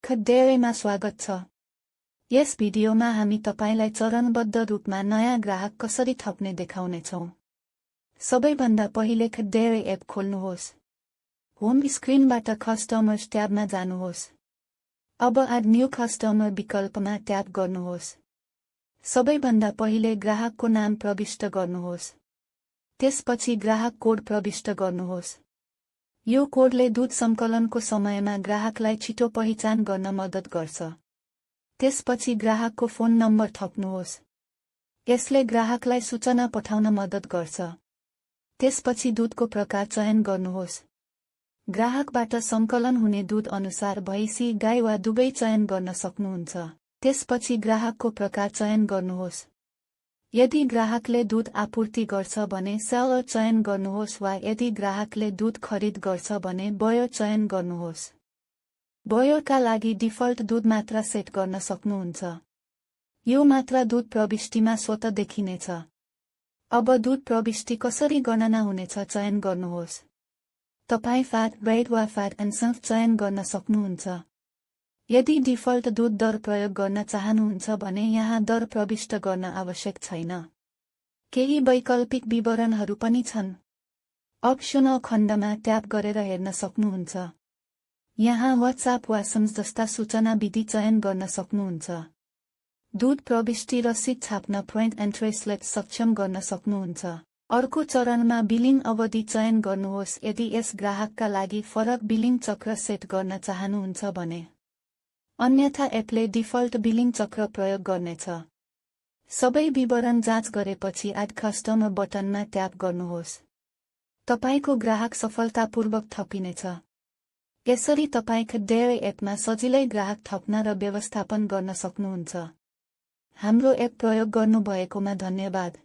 खड्डेरेमा स्वागत छ। यस भिडियोमा हामी तपाईलाई चरणबद्ध रूपमा नयाँ ग्राहक कसरी थप्ने देखाउनेछौँ। सबैभन्दा पहिले खड्डेरे एप खोल्नुहोस्। होम स्क्रिनबाट कस्टमर्स ट्याबमा जानुहोस्। अब एड न्यू कस्टमर विकल्पमा ट्याप गर्नुहोस्। सबैभन्दा पहिले ग्राहकको नाम प्रविष्ट गर्नुहोस्। त्यसपछि ग्राहक कोड प्रविष्ट गर्नुहोस्। यो कोडले दूध संकलनको समयमा ग्राहकलाई छिटो पहिचान गर्न मद्दत गर्छ। त्यसपछि ग्राहकको फोन नम्बर थप्नुहोस्। यसले ग्राहकलाई सूचना पठाउन मद्दत गर्छ। त्यसपछि दूधको प्रकार चयन गर्नुहोस्। ग्राहकबाट संकलन हुने दूध अनुसार भैँसी, गाई वा दुवै चयन गर्न सक्नुहुन्छ। त्यसपछि ग्राहकको प्रकार चयन गर्नुहोस्। यदि ग्राहकले दूध आपूर्ति गर्छ भने सेलर चयन गर्नुहोस् वा यदि ग्राहकले दूध खरिद गर्छ भने बयर चयन गर्नुहोस्। बयरका लागि डिफल्ट दूध मात्रा सेट गर्न सक्नुहुन्छ। यो मात्रा दूध प्रविष्टिमा स्वतः देखिनेछ। अब दूध प्रविष्टि कसरी गणना हुनेछ चयन गर्नुहोस्। तपाईँ फ्याट, ब्रेड वा फ्याट एन्ड सन्फ चयन गर्न सक्नुहुन्छ। यदि डिफल्ट दूध दर प्रयोग गर्न चाहनुहुन्छ भने यहाँ दर प्रविष्ट गर्न आवश्यक छैन। केही वैकल्पिक विवरणहरू पनि छन्। अप्सनल खण्डमा ट्याप गरेर हेर्न सक्नुहुन्छ। यहाँ व्हाट्सएप वा सम्झ जस्ता सूचना विधि चयन गर्न सक्नुहुन्छ। दूध प्रविष्टि रसिद छाप्न प्रिन्ट एन्ड ट्रान्सलेट सक्षम गर्न सक्नुहुन्छ। अर्को चरणमा बिलिङ अवधि चयन गर्नुहोस् यदि यस ग्राहकका लागि फरक बिलिङ चक्र सेट गर्न चाहनुहुन्छ भने। अन्यथा एपले डिफल्ट बिलिङ चक्र प्रयोग गर्नेछ। सबै विवरण जाँच गरेपछि एड कस्टमर बटनमा ट्याप गर्नुहोस्। तपाईको ग्राहक सफलतापूर्वक थपिनेछ। यसरी तपाईँ खड्डेरे एपमा सजिलै ग्राहक थप्न र व्यवस्थापन गर्न सक्नुहुन्छ। हाम्रो एप प्रयोग गर्नुभएकोमा धन्यवाद।